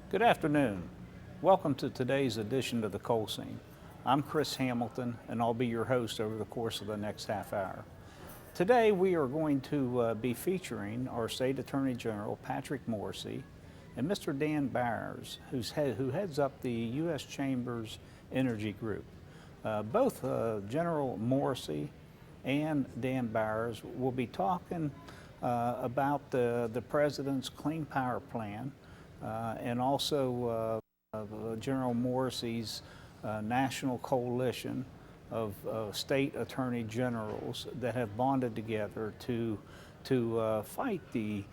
Good afternoon. Welcome to today's edition of the Coal Scene. I'm Chris Hamilton, and I'll be your host over the course of the next half hour. Today we are going to be featuring our State Attorney General, Patrick Morrisey, and Mr. Dan Byers, who heads up the U.S. Chamber's Energy Group. Both General Morrisey and Dan Byers will be talking about the President's Clean Power Plan, and also General Morrisey's national coalition of state attorney generals that have bonded together to fight the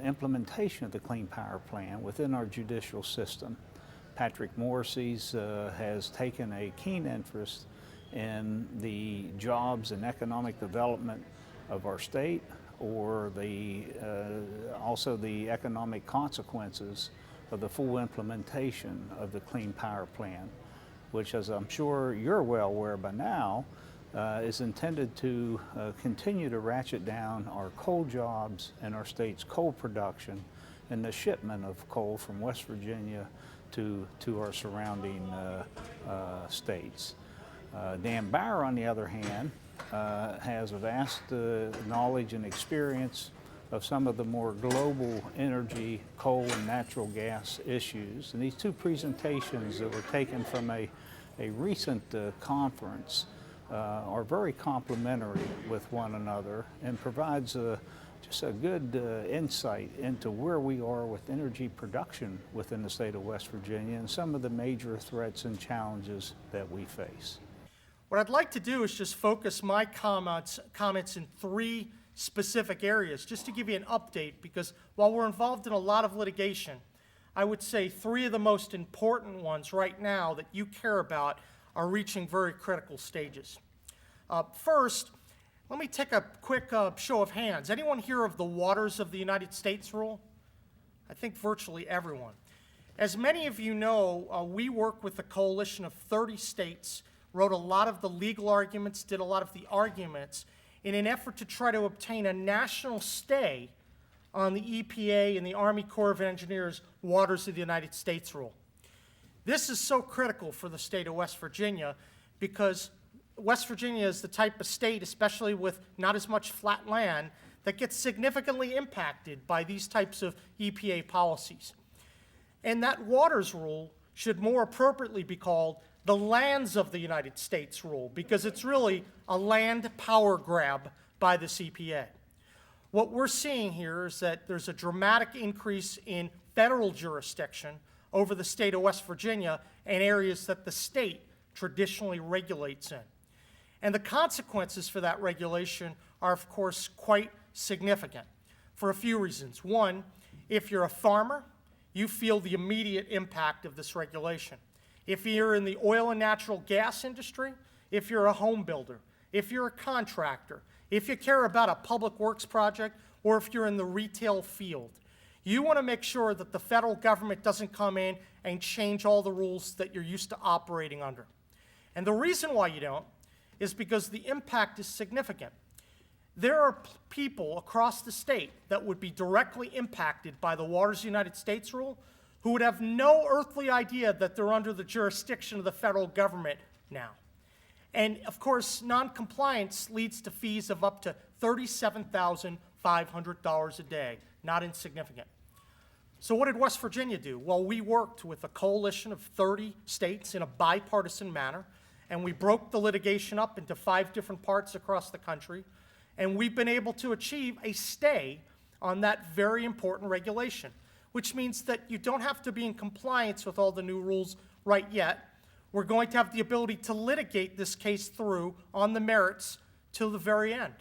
implementation of the Clean Power Plan within our judicial system. Patrick Morrisey has taken a keen interest in the jobs and economic development of our state, or also the economic consequences of the full implementation of the Clean Power Plan, which, as I'm sure you're well aware by now, is intended to continue to ratchet down our coal jobs and our state's coal production and the shipment of coal from West Virginia to our surrounding states. Dan Byers, on the other hand, has a vast knowledge and experience of some of the more global energy, coal and natural gas issues. And these two presentations that were taken from a recent conference are very complementary with one another and provides just a good insight into where we are with energy production within the state of West Virginia and some of the major threats and challenges that we face. What I'd like to do is just focus my comments in three specific areas, just to give you an update, because while we're involved in a lot of litigation, I would say three of the most important ones right now that you care about are reaching very critical stages. First, let me take a quick show of hands. Anyone hear of the Waters of the United States rule? I think virtually everyone. As many of you know, we work with a coalition of 30 states, wrote a lot of the legal arguments, did a lot of the arguments in an effort to try to obtain a national stay on the EPA and the Army Corps of Engineers Waters of the United States rule. This is so critical for the state of West Virginia because West Virginia is the type of state, especially with not as much flat land, that gets significantly impacted by these types of EPA policies. And that Waters rule should more appropriately be called the Lands of the United States rule, because it's really a land power grab by the EPA. What we're seeing here is that there's a dramatic increase in federal jurisdiction over the state of West Virginia and areas that the state traditionally regulates in. And the consequences for that regulation are, of course, quite significant for a few reasons. One, if you're a farmer, you feel the immediate impact of this regulation. If you're in the oil and natural gas industry, if you're a home builder, if you're a contractor, if you care about a public works project, or if you're in the retail field, you want to make sure that the federal government doesn't come in and change all the rules that you're used to operating under. And the reason why you don't is because the impact is significant. There are people across the state that would be directly impacted by the Waters of the United States rule who would have no earthly idea that they're under the jurisdiction of the federal government now. And of course, non-compliance leads to fees of up to $37,500 a day, not insignificant. So what did West Virginia do? Well, we worked with a coalition of 30 states in a bipartisan manner, and we broke the litigation up into 5 different parts across the country, and we've been able to achieve a stay on that very important regulation, which means that you don't have to be in compliance with all the new rules right yet. We're going to have the ability to litigate this case through on the merits till the very end,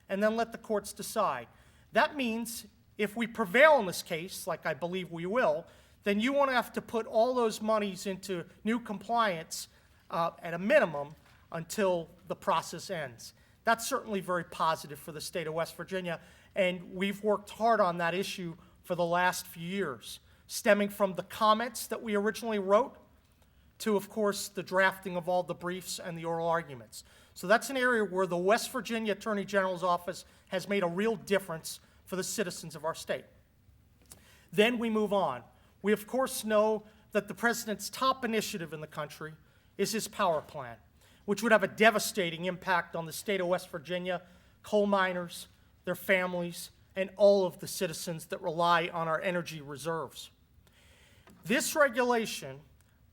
and then let the courts decide. That means if we prevail in this case, like I believe we will, then you won't have to put all those monies into new compliance at a minimum until the process ends. That's certainly very positive for the state of West Virginia, and we've worked hard on that issue for the last few years, stemming from the comments that we originally wrote to, of course, the drafting of all the briefs and the oral arguments. So that's an area where the West Virginia Attorney General's office has made a real difference for the citizens of our state. Then we move on. we of course know that the president's top initiative in the country is his power plan, which would have a devastating impact on the state of West Virginia, coal miners, their families, and all of the citizens that rely on our energy reserves. This regulation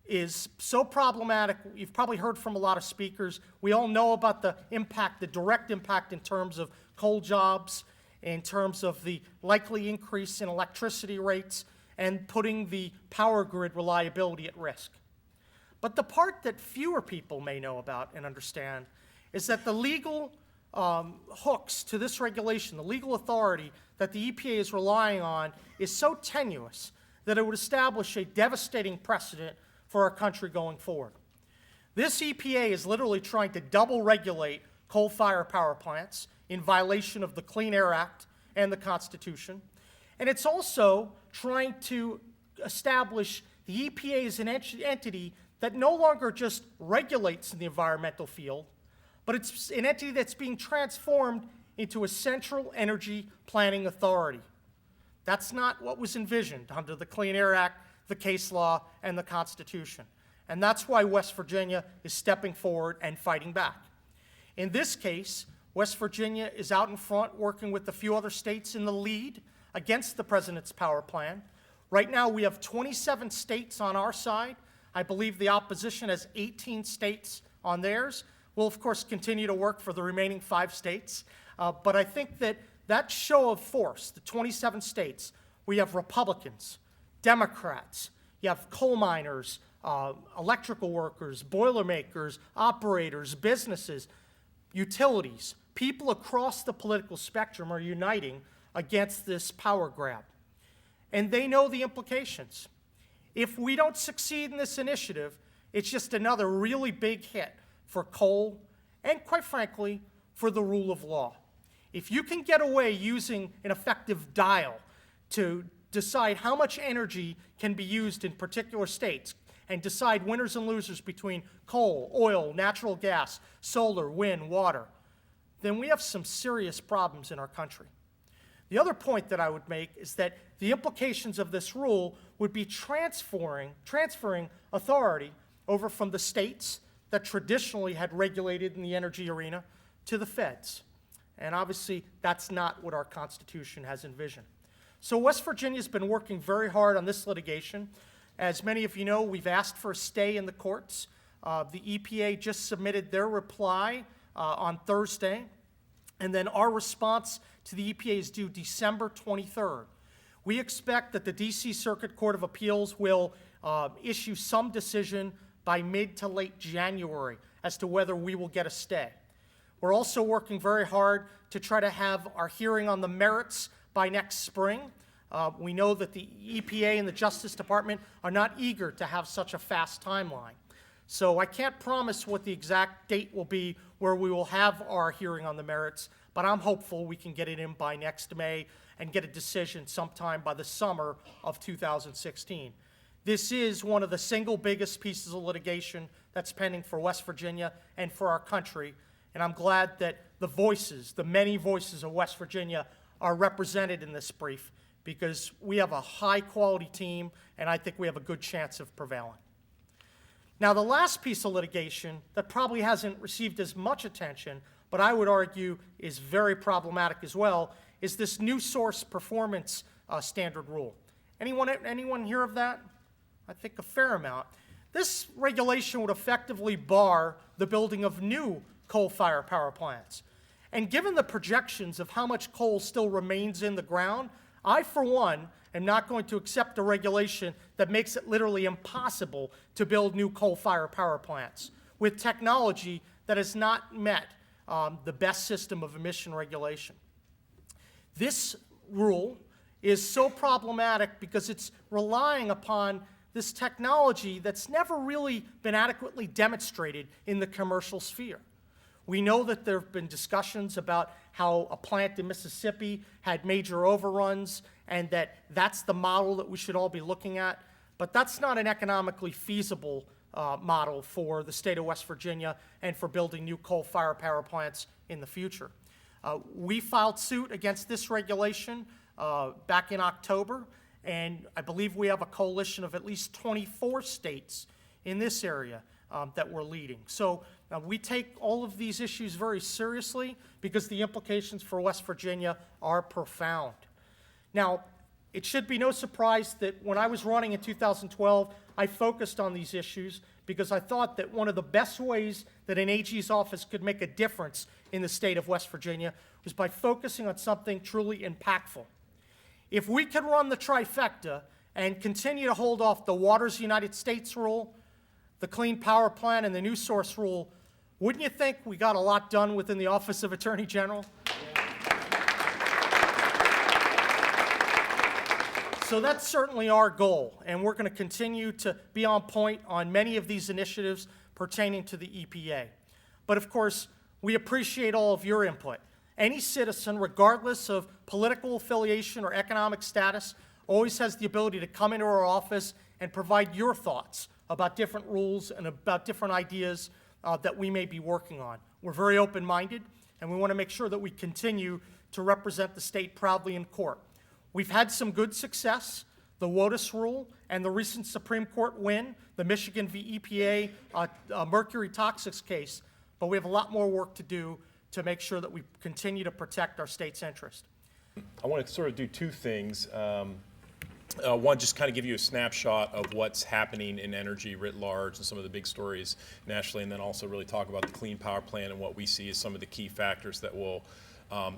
is so problematic. You've probably heard from a lot of speakers. We all know about the impact, the direct impact in terms of coal jobs, in terms of the likely increase in electricity rates, and putting the power grid reliability at risk. But the part that fewer people may know about and understand is that the legal hooks to this regulation, the legal authority that the EPA is relying on, is so tenuous that it would establish a devastating precedent for our country going forward. This EPA is literally trying to double regulate coal-fired power plants in violation of the Clean Air Act and the Constitution. And it's also trying to establish the EPA as an entity that no longer just regulates in the environmental field, but it's an entity that's being transformed into a central energy planning authority. That's not what was envisioned under the Clean Air Act, the case law, and the Constitution. And that's why West Virginia is stepping forward and fighting back. In this case, West Virginia is out in front working with a few other states in the lead against the president's power plan. Right now we have 27 states on our side. I believe the opposition has 18 states on theirs. We'll of course continue to work for the remaining 5 states. But I think that show of force, the 27 states, we have Republicans, Democrats, you have coal miners, electrical workers, boilermakers, operators, businesses, utilities. People across the political spectrum are uniting against this power grab. And they know the implications. If we don't succeed in this initiative, it's just another really big hit for coal and, quite frankly, for the rule of law. If you can get away using an effective dial to decide how much energy can be used in particular states and decide winners and losers between coal, oil, natural gas, solar, wind, water, then we have some serious problems in our country. The other point that I would make is that the implications of this rule would be transferring authority over from the states that traditionally had regulated in the energy arena to the feds. And obviously, that's not what our Constitution has envisioned. So West Virginia's been working very hard on this litigation. As many of you know, we've asked for a stay in the courts. The EPA just submitted their reply on Thursday, and then our response to the EPA is due December 23rd. We expect that the D.C. Circuit Court of Appeals will issue some decision by mid to late January as to whether we will get a stay. We're also working very hard to try to have our hearing on the merits by next spring. We know that the EPA and the Justice Department are not eager to have such a fast timeline. So I can't promise what the exact date will be where we will have our hearing on the merits, but I'm hopeful we can get it in by next May and get a decision sometime by the summer of 2016. This is one of the single biggest pieces of litigation that's pending for West Virginia and for our country, and I'm glad that the voices, the many voices of West Virginia, are represented in this brief because we have a high-quality team, and I think we have a good chance of prevailing. Now, the last piece of litigation that probably hasn't received as much attention, but I would argue is very problematic as well, is this new source performance standard rule. Anyone hear of that? I think a fair amount. This regulation would effectively bar the building of new coal-fired power plants. And given the projections of how much coal still remains in the ground, I, for one, am not going to accept a regulation that makes it literally impossible to build new coal-fired power plants with technology that has not met the best system of emission regulation. This rule is so problematic because it's relying upon this technology that's never really been adequately demonstrated in the commercial sphere. We know that there have been discussions about how a plant in Mississippi had major overruns and that that's the model that we should all be looking at, but that's not an economically feasible model for the state of West Virginia and for building new coal-fired power plants in the future. We filed suit against this regulation back in October, And I believe we have a coalition of at least 24 states in this area that we're leading. So we take all of these issues very seriously because the implications for West Virginia are profound. Now, it should be no surprise that when I was running in 2012, I focused on these issues because I thought that one of the best ways that an AG's office could make a difference in the state of West Virginia was by focusing on something truly impactful. If we can run the trifecta and continue to hold off the Waters United States rule, the Clean Power Plan, and the New Source rule, wouldn't you think we got a lot done within the Office of Attorney General? So that's certainly our goal, and we're going to continue to be on point on many of these initiatives pertaining to the EPA. But of course, we appreciate all of your input. Any citizen, regardless of political affiliation or economic status, always has the ability to come into our office and provide your thoughts about different rules and about different ideas that we may be working on. We're very open-minded, and we want to make sure that we continue to represent the state proudly in court. We've had some good success, the WOTUS rule and the recent Supreme Court win, the Michigan v. EPA mercury toxics case, but we have a lot more work to do to make sure that we continue to protect our state's interest. I want to sort of do two things. One, just kind of give you a snapshot of what's happening in energy writ large and some of the big stories nationally, and then also really talk about the Clean Power Plan and what we see as some of the key factors that will,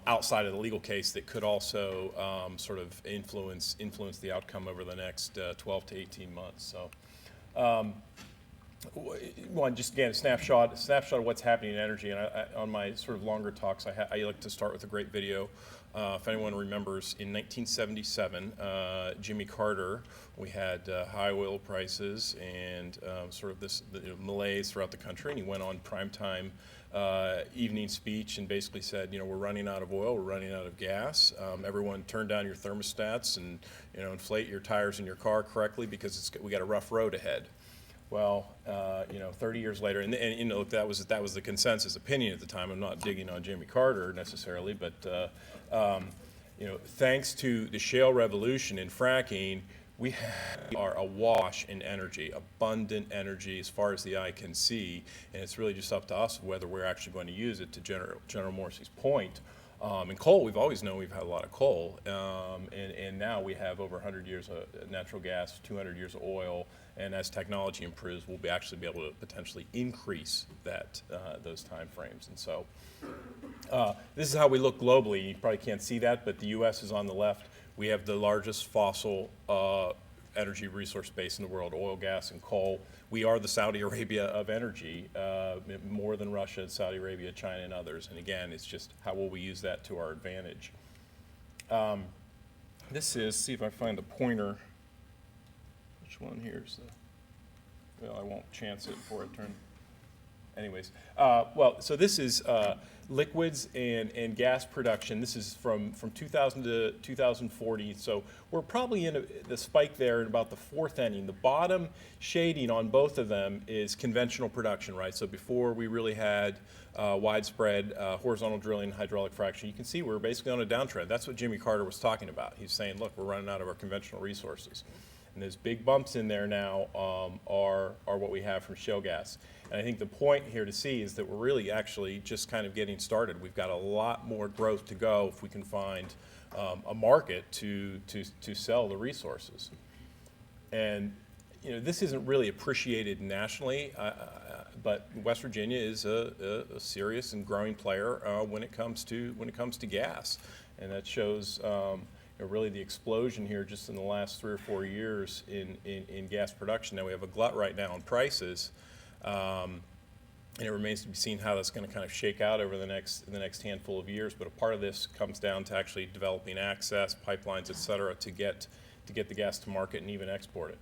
outside of the legal case, that could also sort of influence the outcome over the next 12 to 18 months. So, one, just again, a snapshot of what's happening in energy. And on my sort of longer talks, I like to start with a great video. If anyone remembers, in 1977, Jimmy Carter, we had high oil prices and sort of this malaise throughout the country, and he went on primetime evening speech and basically said, we're running out of oil, we're running out of gas. Everyone turn down your thermostats and inflate your tires in your car correctly because we got a rough road ahead. Well, 30 years later, and that was the consensus opinion at the time. I'm not digging on Jimmy Carter necessarily, but thanks to the shale revolution in fracking, we are awash in energy, abundant energy as far as the eye can see, and it's really just up to us whether we're actually going to use it. To General Morrissey's point. And coal, we've always known we've had a lot of coal, and now we have over 100 years of natural gas, 200 years of oil, and as technology improves, we'll actually be able to potentially increase those time frames. And so this is how we look globally. You probably can't see that, but the U.S. is on the left. We have the largest fossil energy resource base in the world, oil, gas, and coal. We are the Saudi Arabia of energy, more than Russia, Saudi Arabia, China, and others. And again, it's just how will we use that to our advantage. This is, see if I find the pointer. Which one here is the, well, I won't chance it before I turn. Anyways, so this is liquids and gas production. This is from 2000 to 2040. So we're probably in the spike there in about the fourth inning. The bottom shading on both of them is conventional production, right? So before we really had widespread horizontal drilling and hydraulic fracturing, you can see we're basically on a downtrend. That's what Jimmy Carter was talking about. He's saying, look, we're running out of our conventional resources. And those big bumps in there now are what we have from shale gas. And I think the point here to see is that we're really actually just kind of getting started. We've got a lot more growth to go if we can find a market to sell the resources. And this isn't really appreciated nationally, but West Virginia is a serious and growing player when it comes to gas, and that shows. Really the explosion here just in the last 3 or 4 years in gas production. Now we have a glut right now in prices, and it remains to be seen how that's going to kind of shake out over the next handful of years. But a part of this comes down to actually developing access, pipelines, et cetera, to get the gas to market and even export it.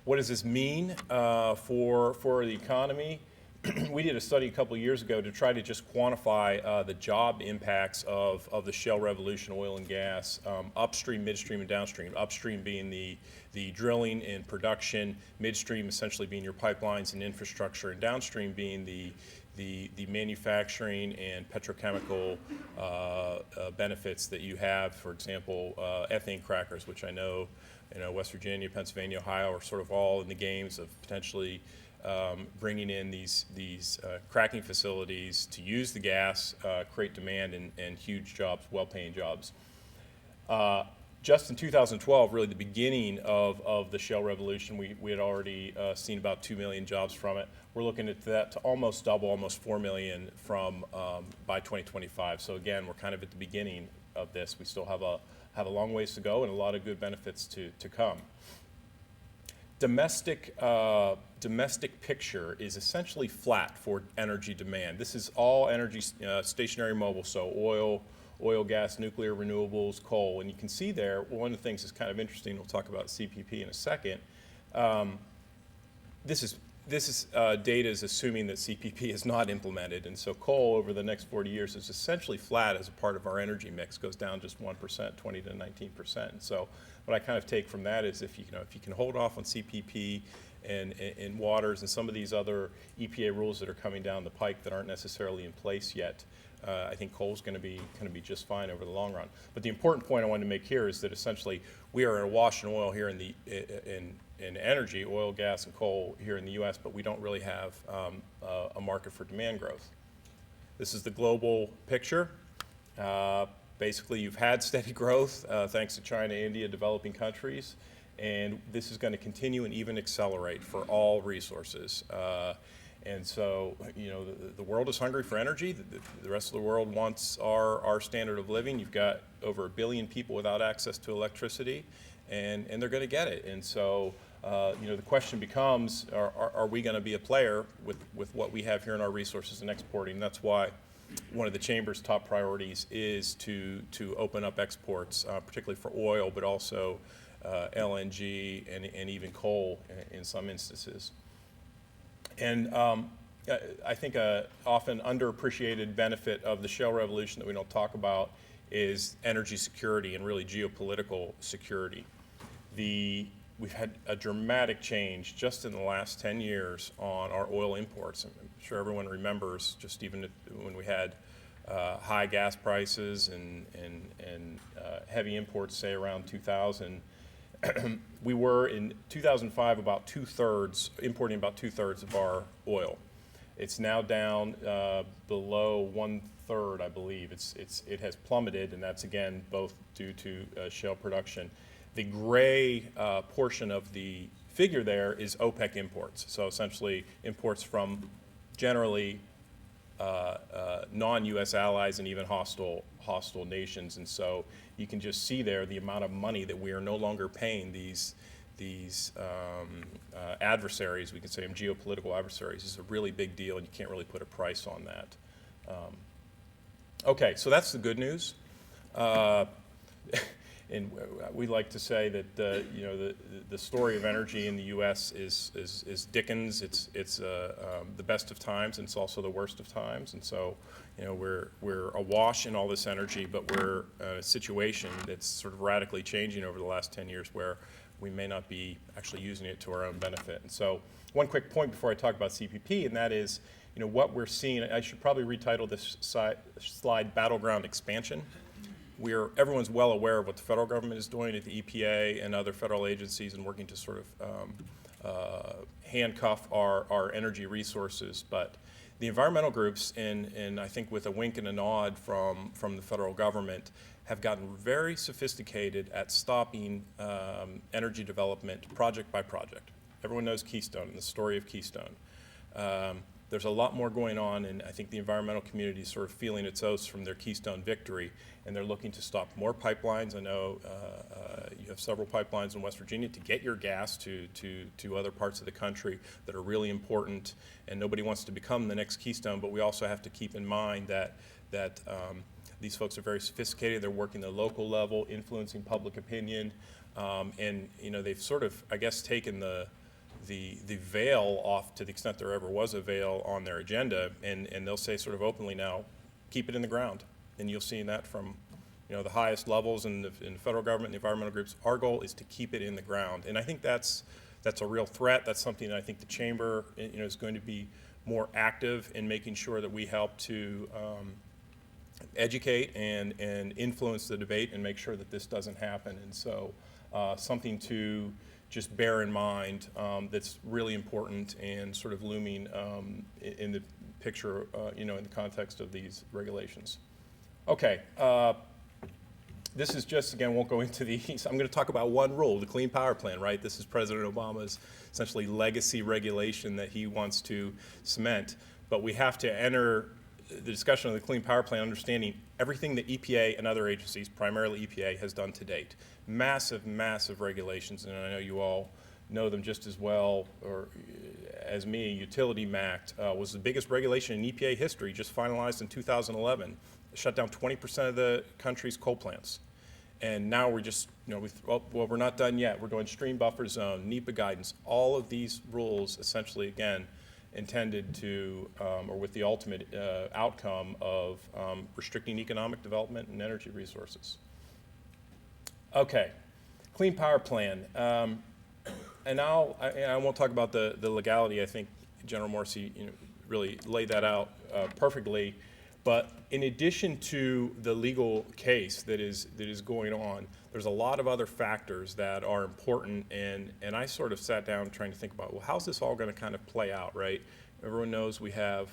What does this mean for the economy? We did a study a couple of years ago to try to just quantify the job impacts of the shale revolution, oil and gas, upstream, midstream, and downstream. Upstream being the drilling and production, midstream essentially being your pipelines and infrastructure, and downstream being the manufacturing and petrochemical benefits that you have. For example, ethane crackers, which I know, West Virginia, Pennsylvania, Ohio are sort of all in the games of potentially bringing in these cracking facilities to use the gas, create demand, and huge jobs, well-paying jobs. Just in 2012, really the beginning of the shale revolution, we had already seen about 2 million jobs from it. We're looking at that to almost double, almost 4 million from by 2025. So again, we're kind of at the beginning of this. We still have a long ways to go and a lot of good benefits to come. Domestic picture is essentially flat for energy demand. This is all energy stationary mobile, so oil, gas, nuclear, renewables, coal. And you can see there, one of the things that's kind of interesting, we'll talk about CPP in a second. This data is assuming that CPP is not implemented, and so coal over the next 40 years is essentially flat as a part of our energy mix, goes down just 1%, 20 to 19%. So what I kind of take from that is if you can hold off on CPP and waters and some of these other EPA rules that are coming down the pike that aren't necessarily in place yet, I think coal is going to be just fine over the long run. But the important point I wanted to make here is that essentially we are awash in oil here in energy, oil, gas, and coal here in the U.S., but we don't really have a market for demand growth. This is the global picture. Basically, you've had steady growth thanks to China, India, developing countries, and this is going to continue and even accelerate for all resources. And so, the world is hungry for energy. The rest of the world wants our standard of living. You've got over 1 billion people without access to electricity, and they're going to get it. And so, the question becomes, are we going to be a player with what we have here in our resources and exporting? And that's why one of the Chamber's top priorities is to open up exports, particularly for oil, but also LNG and even coal in some instances. And I think an often underappreciated benefit of the shale revolution that we don't talk about is energy security and really geopolitical security. We've had a dramatic change just in the last 10 years on our oil imports. I'm sure everyone remembers just even when we had high gas prices and heavy imports, say around 2000. We were in 2005 about importing about 2/3 of our oil. It's now down below 1/3, I believe. It has plummeted, and that's again both due to shale production. The gray portion of the figure there is OPEC imports. So essentially imports from generally non-U.S. allies and even hostile nations. And so you can just see there the amount of money that we are no longer paying these adversaries, we can say them geopolitical adversaries. It's a really big deal, and you can't really put a price on that. Okay, so that's the good news. And we like to say that the story of energy in the U.S. is Dickens. It's the best of times, and it's also the worst of times. And so, we're awash in all this energy, but we're in a situation that's sort of radically changing over the last 10 years, where we may not be actually using it to our own benefit. And so, one quick point before I talk about CPP, and that is, what we're seeing. I should probably retitle this slide "Battleground Expansion." Everyone's well aware of what the federal government is doing at the EPA and other federal agencies and working to sort of handcuff our energy resources. But the environmental groups, and I think with a wink and a nod from the federal government, have gotten very sophisticated at stopping energy development project by project. Everyone knows Keystone and the story of Keystone. There's a lot more going on, and I think the environmental community is sort of feeling its oaths from their Keystone victory, and they're looking to stop more pipelines. I know you have several pipelines in West Virginia to get your gas to other parts of the country that are really important, and nobody wants to become the next Keystone, but we also have to keep in mind that these folks are very sophisticated. They're working at the local level, influencing public opinion, and they've sort of, I guess, taken the veil off to the extent there ever was a veil on their agenda, and they'll say sort of openly now, keep it in the ground. And you'll see that from the highest levels in the federal government and the environmental groups. Our goal is to keep it in the ground. And I think that's a real threat. That's something that I think the Chamber is going to be more active in making sure that we help to educate and influence the debate and make sure that this doesn't happen. And so something to just bear in mind that's really important and sort of looming in the picture, in the context of these regulations. Okay, this is just, again, won't go into these. I'm going to talk about one rule, the Clean Power Plan, right? This is President Obama's essentially legacy regulation that he wants to cement. But we have to enter the discussion of the Clean Power Plan understanding everything that EPA and other agencies, primarily EPA, has done to date. Massive, massive regulations, and I know you all know them just as well or as me. Utility MACT was the biggest regulation in EPA history, just finalized in 2011. It shut down 20% of the country's coal plants. And now we're just, we're not done yet. We're doing stream buffer zone, NEPA guidance, all of these rules essentially, again, intended to, or with the ultimate outcome of restricting economic development and energy resources. Okay, Clean Power Plan. And I won't talk about the legality. I think General Morsi really laid that out perfectly. But in addition to the legal case that is going on, there's a lot of other factors that are important, and I sort of sat down trying to think about, well, how's this all going to kind of play out, right? Everyone knows we have,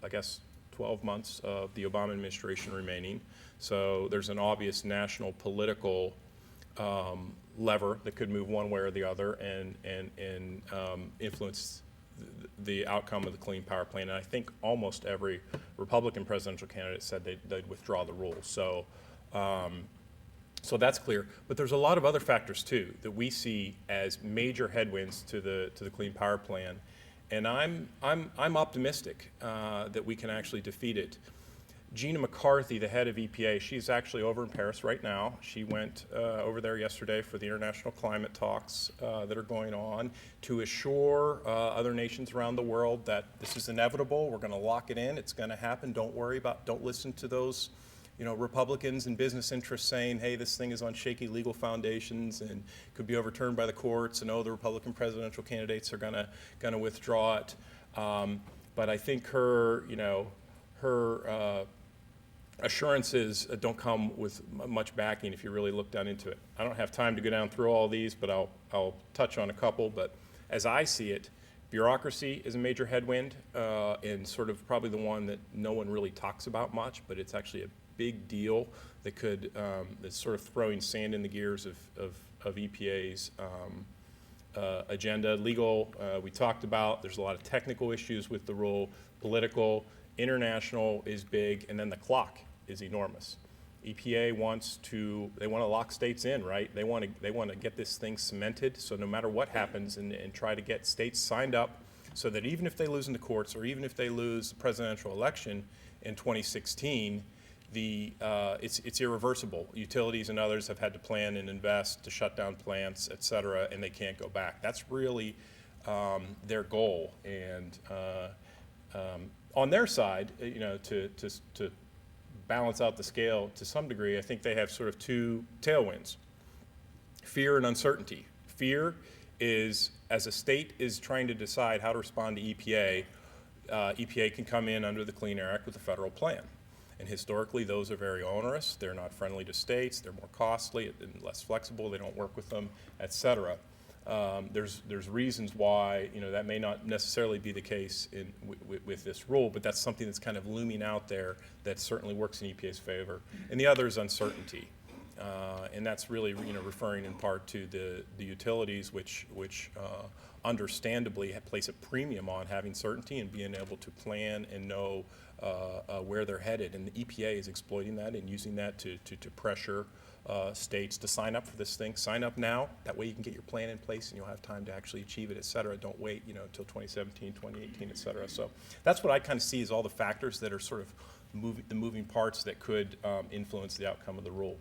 I guess, 12 months of the Obama administration remaining, so there's an obvious national political lever that could move one way or the other and influence the outcome of the Clean Power Plan. And I think almost every Republican presidential candidate said they'd withdraw the rules. So, so that's clear. But there's a lot of other factors too that we see as major headwinds to the Clean Power Plan, and I'm optimistic that we can actually defeat it. Gina McCarthy, the head of EPA, she's actually over in Paris right now. She went over there yesterday for the international climate talks that are going on to assure other nations around the world that this is inevitable. We're going to lock it in. It's going to happen. Don't listen to those, Republicans and business interests saying, hey, this thing is on shaky legal foundations and could be overturned by the courts, and the Republican presidential candidates are going to withdraw it. But I think her assurances don't come with much backing if you really look down into it. I don't have time to go down through all these, but I'll touch on a couple. But as I see it, bureaucracy is a major headwind and sort of probably the one that no one really talks about much, but it's actually a big deal that could, that's sort of throwing sand in the gears of EPA's agenda. Legal, we talked about, there's a lot of technical issues with the rule. Political, international is big, and then the clock is enormous. EPA wants to lock states in, right? They want to get this thing cemented, so no matter what happens, and try to get states signed up so that even if they lose in the courts or even if they lose the presidential election in 2016, it's irreversible. Utilities and others have had to plan and invest to shut down plants, et cetera, and they can't go back. That's really their goal. And on their side, to balance out the scale to some degree, I think they have sort of two tailwinds: fear and uncertainty. Fear is, as a state is trying to decide how to respond to EPA, EPA can come in under the Clean Air Act with a federal plan. And historically, those are very onerous. They're not friendly to states. They're more costly and less flexible. They don't work with them, et cetera. There's reasons why that may not necessarily be the case with this rule, but that's something that's kind of looming out there that certainly works in EPA's favor. And the other is uncertainty, and that's really referring in part to the utilities, which understandably place a premium on having certainty and being able to plan and know where they're headed. And the EPA is exploiting that and using that to pressure states to sign up for this thing. Sign up now. That way you can get your plan in place and you'll have time to actually achieve it, et cetera. Don't wait, until 2017, 2018, et cetera. So that's what I kind of see as all the factors that are sort of the moving parts that could influence the outcome of the rule.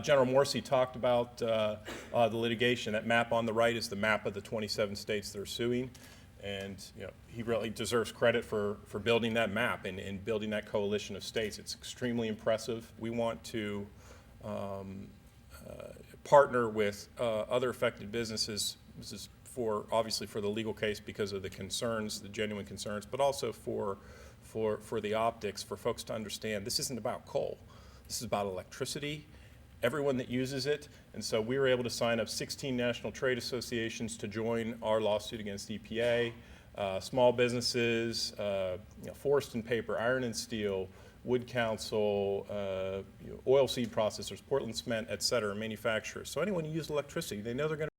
General Morsi talked about the litigation. That map on the right is the map of the 27 states that are suing. And he really deserves credit for building that map and building that coalition of states. It's extremely impressive. We want to partner with other affected businesses. This is obviously for the legal case because of the concerns, the genuine concerns, but also for the optics, for folks to understand this isn't about coal. This is about electricity, everyone that uses it. And so we were able to sign up 16 national trade associations to join our lawsuit against EPA, small businesses, forest and paper, iron and steel, wood council, oil seed processors, Portland cement, et cetera, manufacturers. So anyone who uses electricity, they know they're going to